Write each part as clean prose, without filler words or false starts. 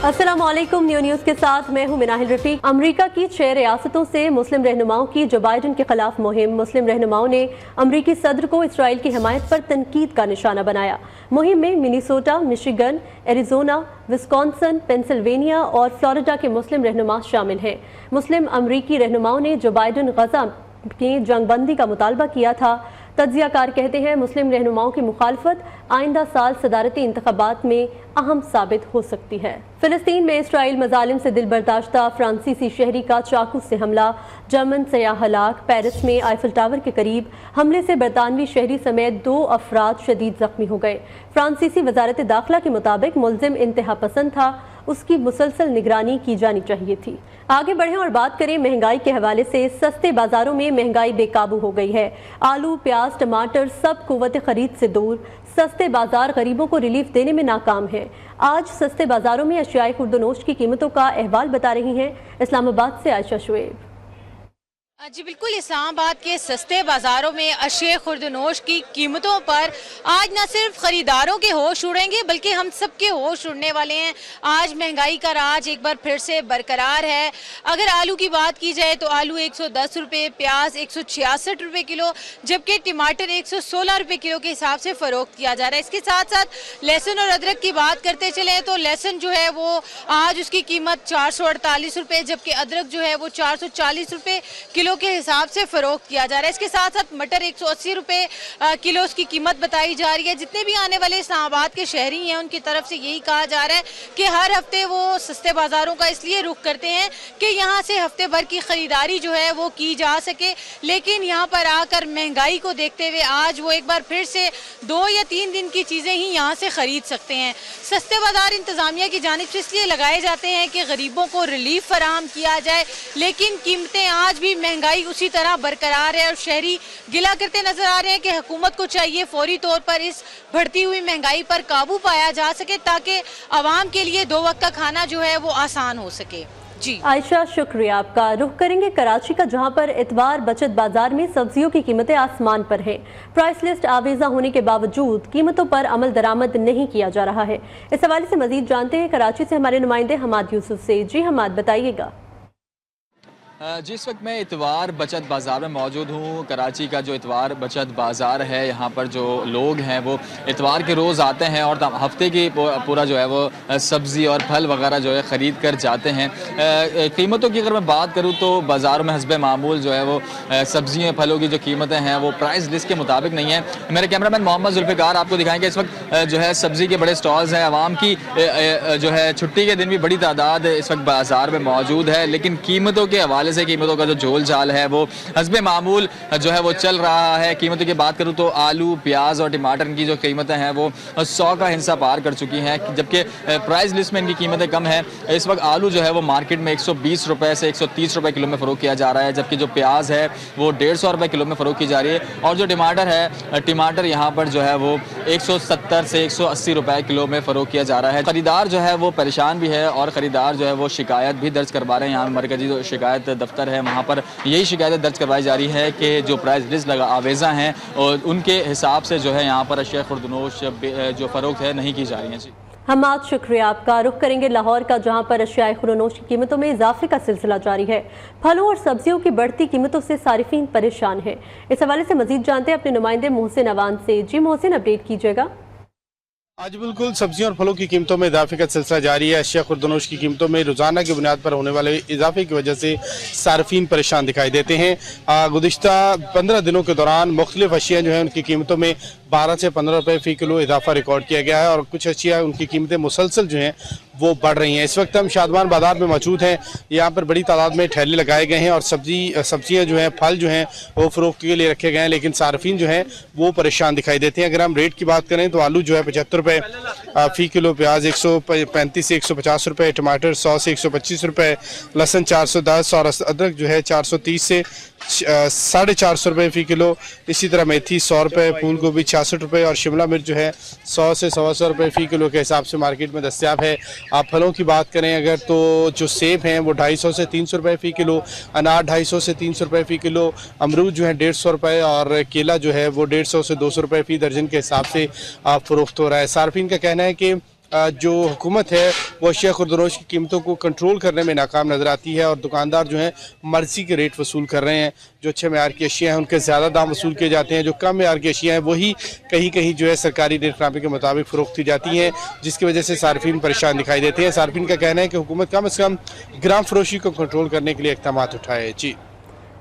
अस्सलामुअलैकुम, न्यूज़ के साथ मैं हूं मिनाहिल रफीक। अमेरिका की 6 रियासतों से मुस्लिम रहनुमाओं की जो बाइडन के खिलाफ मुहिम, मुस्लिम रहनुमाओं ने अमरीकी सदर को इसराइल की हिमायत पर तनकीद का निशाना बनाया। मुहिम में Minnesota, Michigan, Arizona, Wisconsin, Pennsylvania और फ्लोरिडा के मुस्लिम रहनुमा शामिल हैं। मुस्लिम अमरीकी रहनुमाओं ने जो बाइडन गजा में जंगबंदी का मुतालबा किया था। तज्जियाकार कहते हैं मुस्लिम रहनुमाओं की मुखालफत आइंदा साल सदारती इंतखाबात में अहम साबित हो सकती है। फिलिस्तीन में इसराइल मजालिम से दिल बर्दाश्ता फ्रांसीसी शहरी का चाकू से हमला, जर्मन सयाह हलाक। पेरिस में आईफल टावर के करीब हमले से बरतानवी शहरी समेत 2 अफराद शदीद जख्मी हो गए। फ्रांसीसी वजारत दाखिला के मुताबिक मुलजिम इंतहा पसंद था, उसकी मुसलसल निगरानी की जानी चाहिए थी। आगे बढ़ें और बात करें महंगाई के हवाले से। सस्ते बाजारों में महंगाई बेकाबू हो गई है। आलू, प्याज, टमाटर सब कुव्वत खरीद से दूर। सस्ते बाजार गरीबों को रिलीफ देने में नाकाम है। आज सस्ते बाजारों में अशियाए खुर्दनोश की कीमतों का अहवाल बता रही हैं इस्लामाबाद से आयशा शुएब। जी बिल्कुल, इस्लामाबाद के सस्ते बाज़ारों में अशिया खुर्दनोश की कीमतों पर आज न सिर्फ ख़रीदारों के होश उड़ेंगे बल्कि हम सब के होश उड़ने वाले हैं। आज महंगाई का राज एक बार फिर से बरकरार है। अगर आलू की बात की जाए तो आलू 110 रुपये, प्याज 166 रुपये किलो, जबकि टमाटर 116 रुपये किलो के हिसाब से फ़रोख्त किया जा रहा है। इसके साथ साथ लहसुन और अदरक की बात करते चले तो लहसुन जो है वो आज उसकी कीमत 448 रुपये, जबकि अदरक जो है वो 440 रुपये किलो के हिसाब से फरोख्त किया जा रहा है। इसके साथ साथ मटर 180 रुपये किलो उसकी कीमत बताई जा रही है। जितने भी आने वाले इस्लामाबाद के शहरी हैं उनकी तरफ से यही कहा जा रहा है कि हर हफ्ते वो सस्ते बाजारों का इसलिए रुख करते हैं कि यहाँ से हफ्ते भर की खरीदारी जो है वो की जा सके, लेकिन यहाँ पर आकर महंगाई को देखते हुए आज वो एक बार फिर से 2 या 3 दिन की चीज़ें ही यहाँ से खरीद सकते हैं। सस्ते बाजार इंतजामिया की जानिब से इसलिए लगाए जाते हैं कि गरीबों को रिलीफ फराहम किया जाए, लेकिन कीमतें आज भी महंगाई उसी तरह बरकरार है और शहरी गिला करते नजर आ रहे हैं कि हुकूमत को चाहिए फौरी तौर पर इस बढ़ती हुई महंगाई पर काबू पाया जा सके ताकि आवाम के लिए 2 वक्त का खाना जो है वो आसान हो सके। जी आयशा, शुक्रिया आपका। रुख करेंगे कराची का, जहां पर इतवार बचत बाजार में सब्जियों की कीमतें आसमान पर हैं। प्राइस लिस्ट आवेजा होने के बावजूद कीमतों पर अमल दरामद नहीं किया जा रहा है। इस हवाले से मजीद जानते हैं कराची से हमारे नुमाइंदे हमाद यूसुफ से। जी हमाद, बताइएगा। जिस वक्त मैं इतवार बचत बाज़ार में मौजूद हूँ, कराची का जो इतवार बचत बाज़ार है, यहाँ पर जो लोग हैं वो इतवार के रोज़ आते हैं और हफ्ते की पूरा जो है वो सब्ज़ी और फल वगैरह जो है ख़रीद कर जाते हैं। कीमतों की अगर मैं बात करूँ तो बाज़ारों में हस्बे मामूल जो है वो सब्ज़ियों फलों की जो कीमतें हैं वो प्राइस लिस्ट के मुताबिक नहीं है। मेरे कैमरामैन मोहम्मद जुल्फ़िकार आपको दिखाएंगे। इस वक्त जो है सब्ज़ी के बड़े स्टॉल्स हैं। आवाम की जो है छुट्टी के दिन भी बड़ी तादाद इस वक्त बाज़ार में मौजूद है, लेकिन कीमतों के हवाले से कीमतों का जो झोल झाल है वो हस्बे मामूल जो है वो चल रहा है। कीमतों की बात करूं तो आलू, प्याज और टमाटर की जो कीमतें हैं वो 100 का हिस्सा पार कर चुकी हैं, जबकि प्राइस लिस्ट में इनकी कीमतें कम हैं। इस वक्त आलू जो है वो मार्केट में 120 रुपये से 130 रुपये किलो में फ़रोख्त किया जा रहा है, जबकि जो प्याज है वो 150 रुपये किलो में फ़रोख्त की जा रही है। और जो टमाटर है, टमाटर यहाँ पर जो है वो 170 से 180 रुपये किलो में फ़रोख्त किया जा रहा है। खरीदार जो है वो परेशान भी है और ख़रीदार जो है वो शिकायत भी दर्ज करवा रहे हैं। यहाँ मरकजी जो शिकायत दफ्तर है वहाँ पर यही शिकायतें दर्ज करवाई जा रही है कि जो प्राइस लिस्ट आवेजा हैं और उनके हिसाब से जो है यहाँ पर अशिया खुर्दनोश जो फ़रोख्त है नहीं की जा रही है। जी हमाद, शुक्रिया आपका। रुख करेंगे लाहौर का, जहां पर अशियाए खुर्दनोश की कीमतों में इजाफे का सिलसिला जारी है। फलों और सब्जियों की बढ़ती कीमतों से सारिफीन परेशान है। इस हवाले से मजीद जानते हैं अपने नुमाइंदे मोहसिन अवान से। जी मोहसिन, अपडेट कीजिएगा। आज बिल्कुल सब्जियों और फलों की कीमतों में इजाफे का सिलसिला जारी है। अशिया खुर्दनोश की कीमतों में रोजाना की बुनियाद पर होने वाले इजाफे की वजह से सार्फिन परेशान दिखाई देते हैं। गुज़िश्ता 15 दिनों के दौरान मुख्तलिफ अशिया जो है उनकी कीमतों में 12 से 15 रुपये फ़ी किलो इजाफा रिकॉर्ड किया गया है और कुछ अशिया उनकी कीमतें मुसलसल जो हैं वो बढ़ रही हैं। इस वक्त हम शादमान बाजार में मौजूद हैं। यहाँ पर बड़ी तादाद में ठेले लगाए गए हैं और सब्जियाँ जो हैं, फल जो हैं वो फ़रोख्त के लिए रखे गए हैं, लेकिन सार्फिन जो हैं वो परेशान दिखाई देते हैं। अगर हम रेट की बात करें तो आलू जो है 75 रुपये फ़ी किलो, प्याज 135 से 150 रुपये, टमाटर 100 से 125 रुपये, लहसुन 410 और अदरक जो है 430 से 450 रुपये फ़ी किलो। इसी तरह मेथी 100 रुपये, फूल गोभी 66 रुपये और शिमला मिर्च जो है 100 से 125 रुपये फ़ी किलो के हिसाब से मार्केट में दस्तियाब है। आप फलों की बात करें अगर तो जो सेब हैं वो 250 से 300 रुपये फ़ी किलो, अनार 250 से 300 रुपये फ़ी किलो, अमरूद जो है 150 रुपये और केला जो है वो 150 से 200 रुपये फ़ी दर्जन के हिसाब से फ़रोख्त हो रहा है। सार्फिन का कहना है कि जो हुकूमत है वो अशिया खुर्दनोश की कीमतों को कंट्रोल करने में नाकाम नज़र आती है और दुकानदार जो हैं मर्जी के रेट वसूल कर रहे हैं। जो अच्छे मेयार की अशिया हैं उनके ज़्यादा दाम वसूल किए जाते हैं, जो कम मेयार की अशिया हैं वही कहीं कहीं जो है सरकारी रेटनामे के मुताबिक फ़रोख्त की जाती हैं, जिसकी वजह से सार्फिन परेशान दिखाई देते हैं। सार्फिन का कहना है कि हुकूमत कम से कम ग्राम फरोशी को कंट्रोल करने के लिए इक़दाम उठाए। जी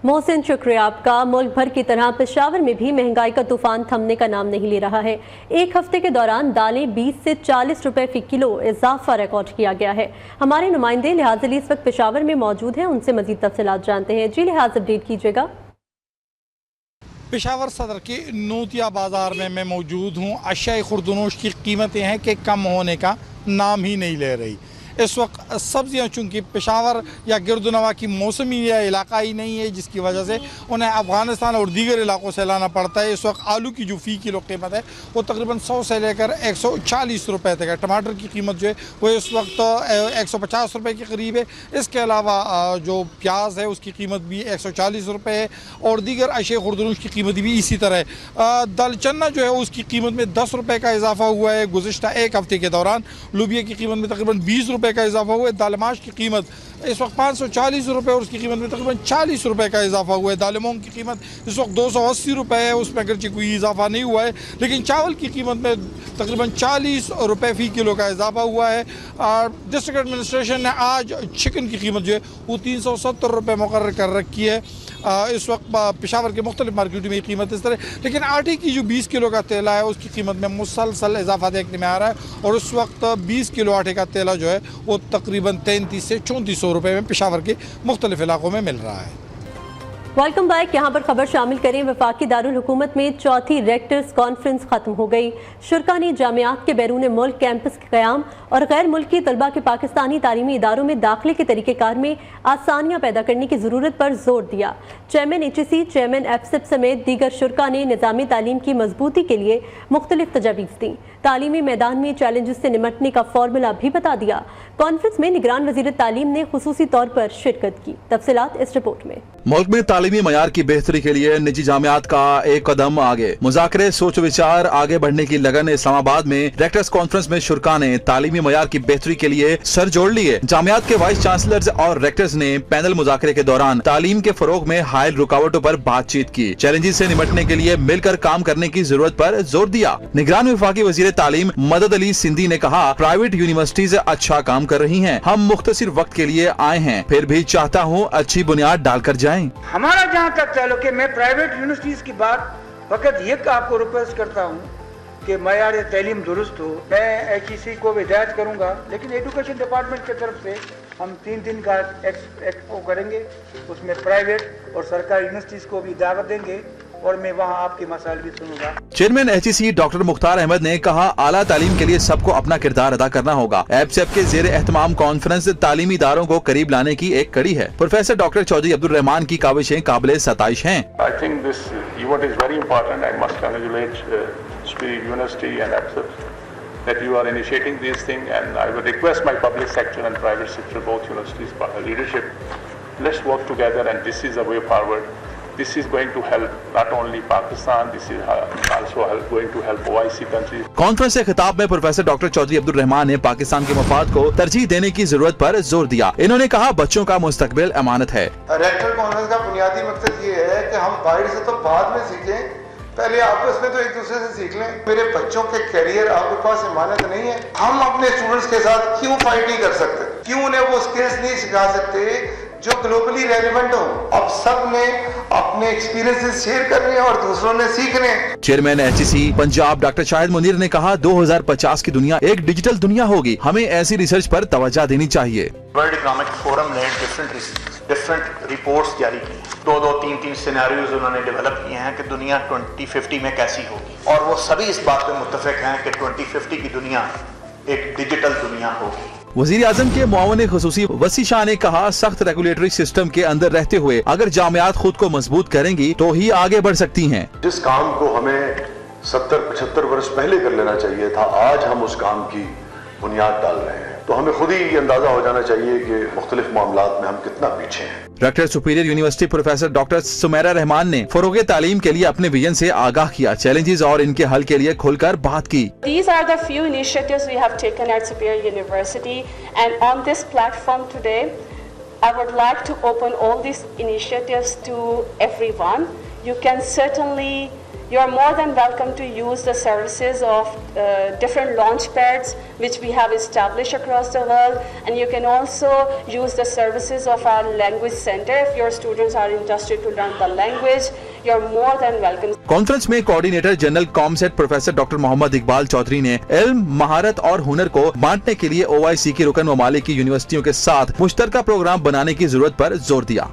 मोहसिन, शुक्रिया आपका। मुल्क भर की तरह पेशावर में भी महंगाई का तूफान थमने का नाम नहीं ले रहा है। एक हफ्ते के दौरान दालें 20 से 40 रुपए फी किलो इजाफा रिकॉर्ड किया गया है। हमारे नुमाइंदे लिहाज अली इस वक्त पेशावर में मौजूद हैं, उनसे मजीद तफसीलात जानते हैं। जी लिहाज, अपडेट कीजिएगा। पेशावर सदर के नूतिया बाजार में मैं मौजूद हूँ। अशिया खुर्दनोश की कीमतें हैं कि कम होने का नाम ही नहीं ले रही। इस वक्त सब्जियां चूँकि पेशावर या गिरदनवा की मौसमी या इलाका ही नहीं है, जिसकी वजह से उन्हें अफ़गानिस्तान और दीगर इलाकों से लाना पड़ता है। इस वक्त आलू की जो फ़ी किलो कीमत है वो तकरीबन 100 से लेकर 140 रुपए तक है। टमाटर की कीमत जो है वो इस वक्त 150 रुपए के करीब है। इसके अलावा जो प्याज है उसकी कीमत भी 140 रुपए है और दीगर अशिया खुर्दनोश की कीमत भी इसी तरह है। दालचन्ना जो है उसकी कीमत में 10 रुपये का इजाफा हुआ है गुज़िश्ता एक हफ्ते के दौरान। लुबिया की कीमत में तकरीबन 20 रुपये का इजाफा हुआ है। दालमाश की कीमत इस वक्त 540 रुपये और उसकी कीमत में तकरीबन 40 रुपये का इजाफा हुआ है। दालमोंग की कीमत इस वक्त 280 रुपये है, उसमें अगरचे कोई इजाफा नहीं हुआ है, लेकिन चावल की कीमत में तकरीबन 40 रुपये फ़ी किलो का इजाफा हुआ है। डिस्ट्रिक्ट एडमिनिस्ट्रेशन ने आज चिकन की कीमत जो है वो 370 रुपये मुकर्रर कर रखी है। इस वक्त पेशावर के मुख्तलिफ मार्केटों में कीमत इस तरह, लेकिन आटे की जो 20 किलो का तेला है उसकी कीमत में मुसलसल इजाफा देखने में आ रहा है और उस वक्त 20 किलो आटे का तेला जो है वो तकरीबन 33 से 3400 रुपये में पेशावर के मुख्तलिफ इलाकों में मिल रहा है। Welcome back. यहाँ पर खबर शामिल करें। वफाकी दारुल हुकूमत में चौथी रेक्टर्स कॉन्फ्रेंस खत्म हो गई। शुरा ने जामियात के बैरून मुल्क कैंपस के क़याम और गैर मुल्की तलबा के पाकिस्तानी तालीमी इदारों में दाखिले के तरीक़ेकार में आसानियाँ पैदा करने की ज़रूरत पर जोर दिया। चेयरमैन HEC, चेयरमैन एफसेप समेत दीगर शुरा ने निज़ामी तालीम की मजबूती के लिए मुख्तलिफ तजावीज़ दी। तालीमी मैदान में चैलेंजेस से निमटने का फार्मूला भी बता दिया। कॉन्फ्रेंस में निगरान वज़ीर तालीम ने खुसूसी तौर पर शिरकत की। तफसीलात इस रिपोर्ट में। मुल्क में तालीमी मयार की बेहतरी के लिए निजी जामियात का एक कदम आगे। मुज़ाकरे, सोच विचार, आगे बढ़ने की लगन। इस्लामाबाद में रेक्टर्स कॉन्फ्रेंस में शुरा ने तालीमी मयार की बेहतरी के लिए सर जोड़ लिए। जामियात के वाइस चांसलर्स और रेक्टर्स ने पैनल मुज़ाकरे के दौरान तालीम के फरोग में हायल रुकावटों पर बातचीत की। चैलेंजेस से निमटने के लिए मिलकर काम करने की जरूरत पर जोर दिया। निगरान वफाकी वज़ीर तालीम मदद अली सिंधी ने कहा, प्राइवेट यूनिवर्सिटीज अच्छा काम कर रही हैं। हम मुख्तसिर वक्त के लिए आए हैं, फिर भी चाहता हूँ अच्छी बुनियाद डालकर जाएं। हमारा जहाँ तक ताल्लुक है, मैं प्राइवेट यूनिवर्सिटीज की बात फकत ये आपको रिक्वेस्ट करता हूँ कि मयार तालीम दुरुस्त हो। मैं HEC को हिदायत करूँगा, लेकिन एजुकेशन डिपार्टमेंट की तरफ से हम 3 दिन का एक्सपो करेंगे, उसमें प्राइवेट और सरकारी यूनिवर्सिटीज को भी दावत देंगे और मैं वहाँ आपके मसाइल भी सुनूंगा। Chairman HEC doctor Mukhtar Ahmed ने कहा, आला तालीम के लिए सबको अपना किरदार अदा करना होगा। एफसेप के जेर एहतमाम कॉन्फ्रेंस तालीमी इदारों को करीब लाने की एक कड़ी है। प्रोफेसर डॉक्टर चौधरी अब्दुल रहमान की काविशें काबिल सताइश हैं। I think this event is very important. I must congratulate Speed University and EFSEP that you are initiating these things, and I would request my public sector and private sector, both universities, leadership, let's work together, and this is a way forward. This is going to help not only Pakistan, this is also going to help OIC countries. Conference से खिताब में professor doctor Chaudhary Abdul Rahman ने पाकिस्तान के मफाद को तरजीह देने की जरूरत पर जोर दिया। इन्होंने कहा, बच्चों का मुस्तकबिल अमानत है। रेक्टर कॉन्फ्रेंस का बुनियादी मकसद ये है कि हम बाहर से तो बाद में सीखें, पहले आपस में तो एक दूसरे से सीख लें। मेरे बच्चों के करियर आपके पास इमानत नहीं है। हम अपने स्टूडेंट्स के साथ क्यों फाइट नहीं कर सकते? क्यों उन्हें वो स्किल्स नहीं सिखा सकते जो ग्लोबली रेलेवेंट हो? अब सब ने अपने एक्सपीरियंसेस शेयर करने और दूसरों ने सीखने। Chairman HEC Punjab doctor Shahid Munir ने कहा, 2050 की दुनिया एक डिजिटल दुनिया होगी। हमें ऐसी रिसर्च पर तवज्जो देनी चाहिए। वर्ल्ड इकोनॉमिक फोरम ने डिफरेंट रिपोर्ट्स जारी की, 2-3 सिनेरियोज उन्होंने डेवलप किए हैं कि दुनिया 2050 में कैसी होगी, और वो सभी इस बात पे मुत्तफिक हैं कि 2050 की दुनिया एक डिजिटल दुनिया होगी। वज़ीर आज़म के मुआवन खुसूसी वसी शाह ने कहा, सख्त रेगुलेटरी सिस्टम के अंदर रहते हुए अगर जामियात खुद को मजबूत करेंगी तो ही आगे बढ़ सकती हैं। जिस काम को हमें 70-75 वर्ष पहले कर लेना चाहिए था, आज हम उस काम की बुनियाद डाल रहे हैं। तो हमें खुद ही अंदाजा हो जाना चाहिए कि मुख्तलिफ मामलात में हम कितना पीछे हैं। Director superior university professor doctor Sumera Rehman ने फरोगे तालीम के लिए अपने विजन से आगाह किया, चैलेंजेस और इनके हल के लिए खुलकर बात की। These are the few initiatives we have taken at Superior University, and on this platform today, I would like to open all these initiatives to everyone. You can certainly, you are more than welcome to use the services of different launch pads which we have established across the world, and you can also use the services of our language center. If your students are interested to learn the language, you're more than welcome. Conference में coordinator general COMSATS professor doctor Mohammad Iqbal Chaudhry ने इल्म, महारत और हुनर को बांटने के लिए OIC की रुकन ममालिक की यूनिवर्सिटियों के साथ मुश्तरका प्रोग्राम बनाने की जरूरत पर जोर दिया।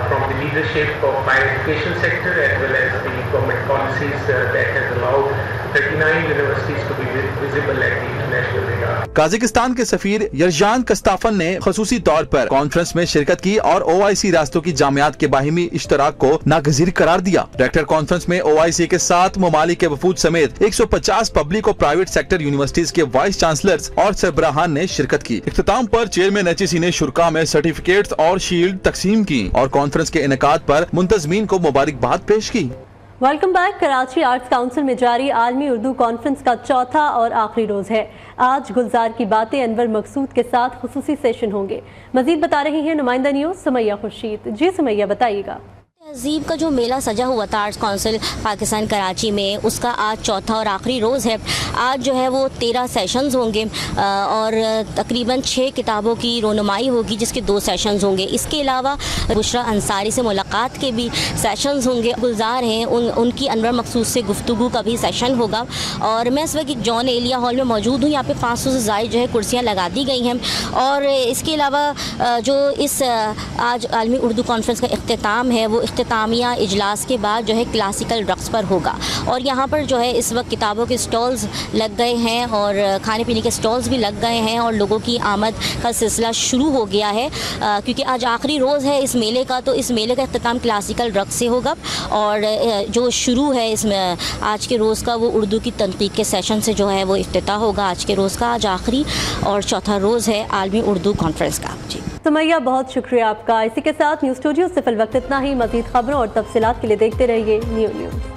From the leadership of higher education sector as well as the government policies that has allowed 39 universities to be visible at the international radar. Kazakhstan के सफीर यरजान कस्ताफन ने खसूसी तौर पर कॉन्फ्रेंस में शिरकत की और OIC रास्तों की जामियात के बाहिमी इश्तराक को नागजीर करार दिया। डायरेक्टर कॉन्फ्रेंस में OIC के 7 ममालिक के वफूद समेत 150 पब्लिक और प्राइवेट सेक्टर यूनिवर्सिटीज के वाइस चांसलर्स और सरबराहान ने शिरकत की। इख्तिताम पर चेयरमैन HEC ने शुरा में सर्टिफिकेट्स और शील्ड तकसीम की और कॉन्फ्रेंस के इनेकाद पर मुंतजमीन को मुबारकबाद पेश की। Welcome back. Karachi arts council में जारी आलमी उर्दू कॉन्फ्रेंस का चौथा और आखिरी रोज है। आज गुलजार की बातें अनवर मकसूद के साथ खुसूसी सेशन होंगे। मजीद बता रही हैं नुमाइंदा न्यूज़ सुमैया खुर्शीद। जी सुमैया, बताइएगा। तहजीब का जो मेला सजा हुआ था आर्ट्स काउंसिल पाकिस्तान कराची में, उसका आज चौथा और आखिरी रोज़ है। आज जो है वो 13 सेशंस होंगे और तकरीबन 6 किताबों की रोनुमाई होगी जिसके 2 सेशंस होंगे। इसके अलावा बुशरा अंसारी से मुलाकात के भी सेशंस होंगे। गुलजार हैं उनकी अनवर मकसूद से गुफ्तगू का भी सेशन होगा। और मैं इस वक्त जॉन एलिया हॉल में मौजूद हूँ। यहाँ पे 500 से ज़ायद जो है कुर्सियाँ लगा दी गई हैं। और इसके अलावा जो इस आज आलमी उर्दू कॉन्फ्रेंस का इख्तिताम है वो इख्तितामिया इजलास के बाद जो है क्लासिकल रक्स पर होगा। और यहाँ पर जो है इस वक्त किताबों के स्टॉल्स लग गए हैं और खाने पीने के स्टॉल्स भी लग गए हैं और लोगों की आमद का सिलसिला शुरू हो गया है क्योंकि आज आखिरी रोज़ है इस मेले का। तो इस मेले का इख्तिताम क्लासिकल रक्स से होगा और जो शुरू है इसमें आज के रोज़ का वो उर्दू की तनकीद के सेशन से जो है वो इफ्तिताह होगा आज के रोज़ का। आज आखिरी और चौथा रोज़ है आलमी उर्दू कॉन्फ्रेंस का। जी सुमैया, बहुत शुक्रिया आपका। इसी के साथ न्यूज़ स्टूडियो से फिल वक्त इतना ही। मज़ीद खबरों और तफसीलात के लिए देखते रहिए न्यू न्यूज़।